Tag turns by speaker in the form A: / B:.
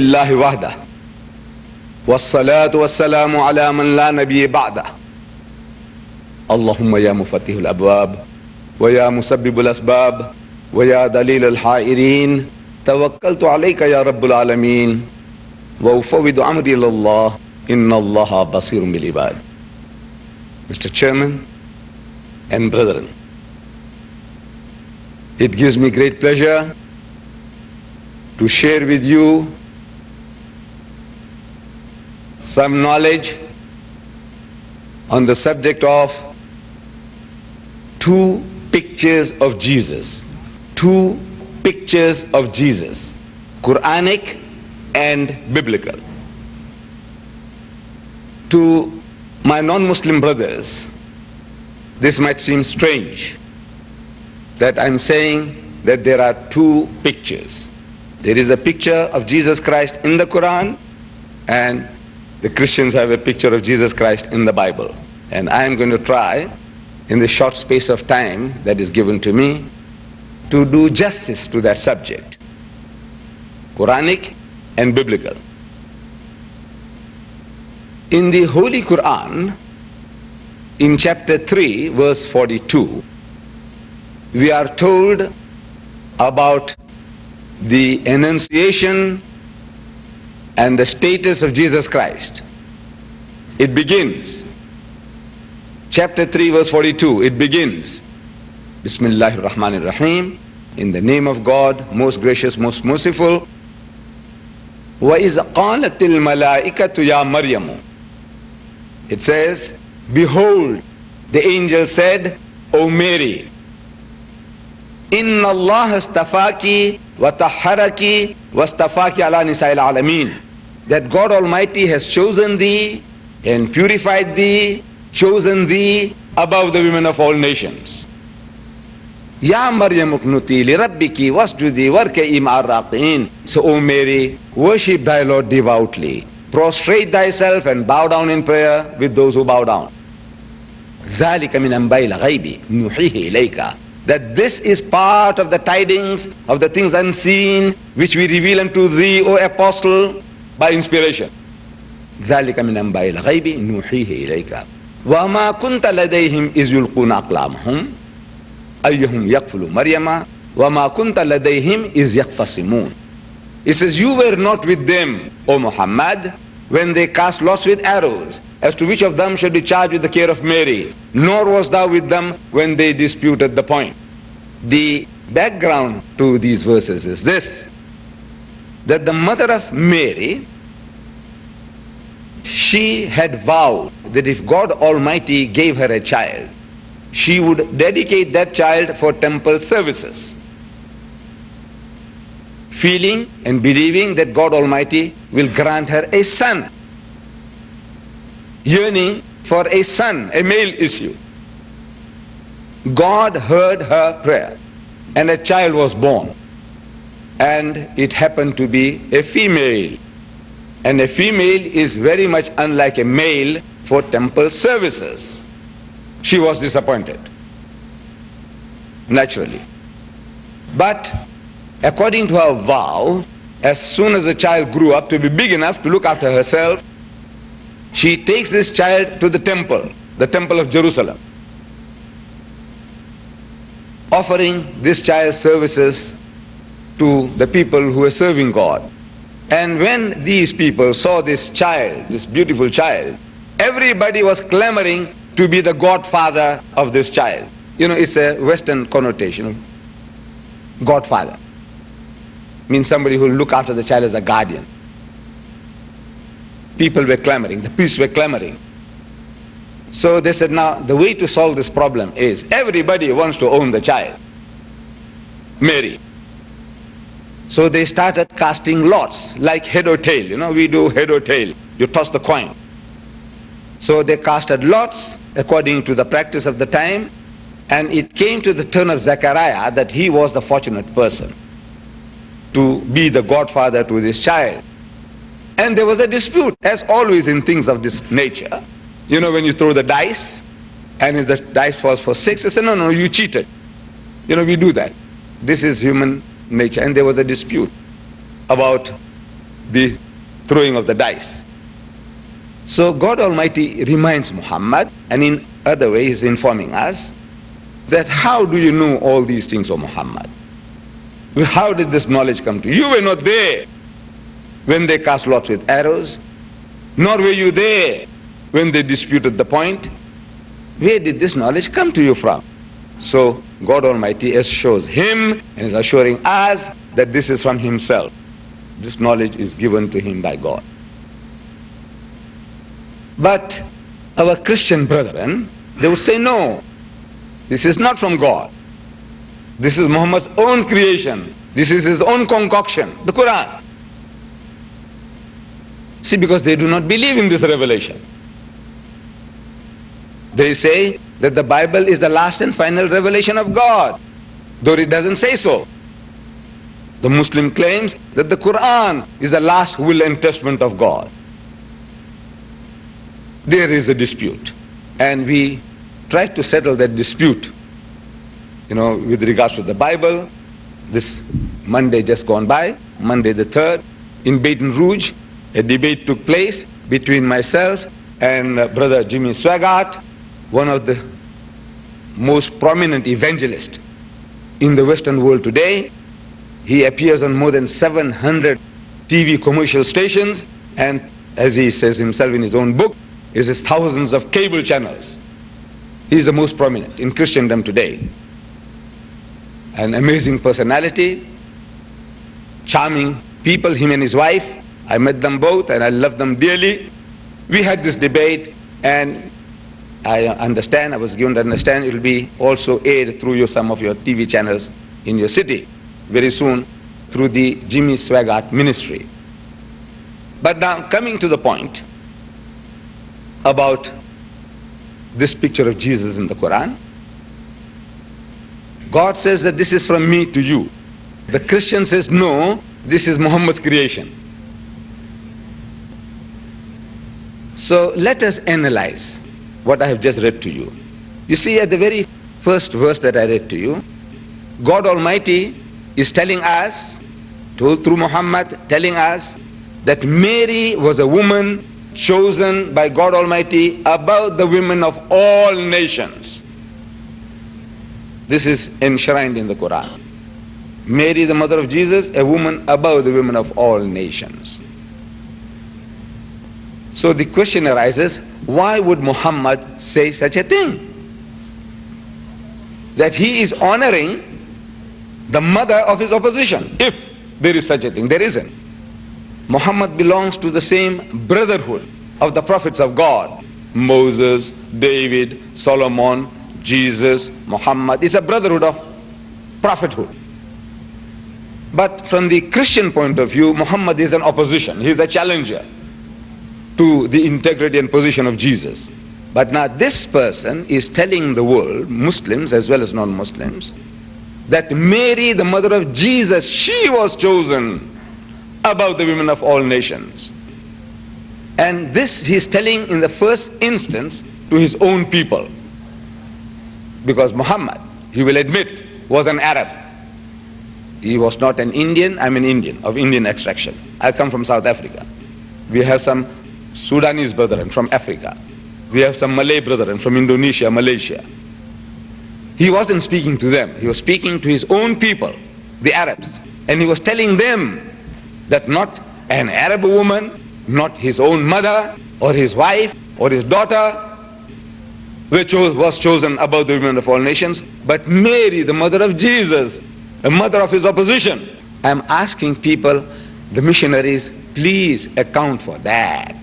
A: الله وحده والصلاة والسلام على من لا نبي بعده اللهم يا مفتح الأبواب ويا مسبب الأسباب ويا دليل الحائرين توكلت عليك يا رب العالمين وأفوض أمري إلى الله إن الله بصير بالعباد. Mr. Chairman and brethren, it gives me great pleasure to share with you some knowledge on the subject of two pictures of Jesus. Two pictures of Jesus, Quranic and biblical. To my non-Muslim brothers, this might seem strange that I'm saying that there are two pictures. There is a picture of Jesus Christ in the Quran, and the Christians have a picture of Jesus Christ in the Bible. And I am going to try, in the short space of time that is given to me, to do justice to that subject, Quranic and biblical. In the Holy Quran, in chapter 3, verse 42, we are told about the enunciation and the status of Jesus Christ. It begins, chapter 3, verse 42, it begins, Bismillahir Rahmanir Rahim, in the name of God, most gracious, most merciful. وَإِذْ قَالَتِ الْمَلَائِكَةُ يَا مَرْيَمُ. It says, behold, the angel said, O Mary, إِنَّ اللَّهَ اسْتَفَاكِ وَطَهَّرَكِ وَاسْتَفَاكِ عَلَى نِسَاءِ الْعَالَمِينَ. That God Almighty has chosen thee and purified thee, chosen thee above the women of all nations. Ya Maryam uqnuti li rabbiki wasjudi warka'i ma'ar raqi'in. So, O Mary, worship thy Lord devoutly. Prostrate thyself and bow down in prayer with those who bow down. ذَلِكَ مِنْ أَنْبَاءِ الْغَيْبِ نُوحِيهِ إِلَيْكَ. That this is part of the tidings of the things unseen which we reveal unto thee, O Apostle, by inspiration. ذَلِكَ مِنْ أَنْبَاءِ الْغَيْبِ نُوحِيهِ إِلَيْكَ وَمَا كُنْتَ لَدَيْهِمْ إِذْ يُلْقُونَ أَقْلَامَهُمْ أَيُّهُمْ يَقْفُلُ مَرْيَمَ وَمَا كُنْتَ لَدَيْهِمْ إِذْ يَخْتَصِمُونَ. It says, you were not with them, O Muhammad, when they cast lots with arrows, as to which of them should be charged with the care of Mary, nor was thou with them when they disputed the point. The background to these verses is this, that the mother of Mary, she had vowed that if God Almighty gave her a child, she would dedicate that child for temple services, feeling and believing that God Almighty will grant her a son, yearning for a son, a male issue. God heard her prayer and a child was born, and it happened to be a female, and a female is very much unlike a male for temple services. She was disappointed, naturally. But according to her vow, as soon as the child grew up to be big enough to look after herself, she takes this child to the temple of Jerusalem, offering this child's services to the people who were serving God. And when these people saw this child, this beautiful child, everybody was clamoring to be the godfather of this child. You know, it's a Western connotation. Godfather means somebody who will look after the child as a guardian. People were clamoring, the priests were clamoring. So they said, now the way to solve this problem is everybody wants to own the child, Mary. So they started casting lots, like head or tail. You know, we do head or tail. You toss the coin. So they casted lots according to the practice of the time, and it came to the turn of Zechariah that he was the fortunate person to be the godfather to this child. And there was a dispute, as always in things of this nature. You know, when you throw the dice, and if the dice falls for 6, they say, no, you cheated. You know, we do that. This is human nature. And there was a dispute about the throwing of the dice. So God Almighty reminds Muhammad, and in other ways informing us, that how do you know all these things, O Muhammad? How did this knowledge come to you? You were not there when they cast lots with arrows, nor were you there when they disputed the point. Where did this knowledge come to you from? So God Almighty assures him and is assuring us that this is from himself. This knowledge is given to him by God. But our Christian brethren, they would say, no, this is not from God. This is Muhammad's own creation. This is his own concoction, the Quran. See, because they do not believe in this revelation. They say that the Bible is the last and final revelation of God, though it doesn't say so. The Muslim claims that the Quran is the last will and testament of God. There is a dispute, and we try to settle that dispute, with regards to the Bible. This Monday just gone by, Monday the 3rd, in Baton Rouge, a debate took place between myself and Brother Jimmy Swaggart, one of the most prominent evangelists in the Western world today. He appears on more than 700 TV commercial stations, and as he says himself in his own book, is thousands of cable channels. He is the most prominent in Christendom today. An amazing personality, charming people, him and his wife. I met them both and I love them dearly. We had this debate, and I was given to understand it will be also aired through some of your TV channels in your city very soon through the Jimmy Swaggart ministry. But now, coming to the point about this picture of Jesus in the Quran, God says that this is from me to you. The Christian says, no, this is Muhammad's creation. So let us analyze what I have just read to you. You see, at the very first verse that I read to you, God Almighty is telling us, through Muhammad, telling us that Mary was a woman chosen by God Almighty above the women of all nations. This is enshrined in the Quran. Mary, the mother of Jesus, a woman above the women of all nations. So the question arises, why would Muhammad say such a thing? That he is honoring the mother of his opposition, if there is such a thing. There isn't. Muhammad belongs to the same brotherhood of the prophets of God. Moses, David, Solomon, Jesus, Muhammad is a brotherhood of prophethood. But from the Christian point of view, Muhammad is an opposition. He is a challenger to the integrity and position of Jesus. But now this person is telling the world, Muslims as well as non-Muslims, that Mary, the mother of Jesus, she was chosen above the women of all nations. And this he is telling in the first instance to his own people. Because Muhammad, he will admit, was an Arab. He was not an Indian. I'm an Indian, of Indian extraction. I come from South Africa. We have some Sudanese brethren from Africa. We have some Malay brethren from Indonesia, Malaysia. He wasn't speaking to them. He was speaking to his own people, the Arabs. And he was telling them that not an Arab woman, not his own mother or his wife or his daughter was chosen above the women of all nations, but Mary, the mother of Jesus, the mother of his opposition. I'm asking people, the missionaries, please account for that.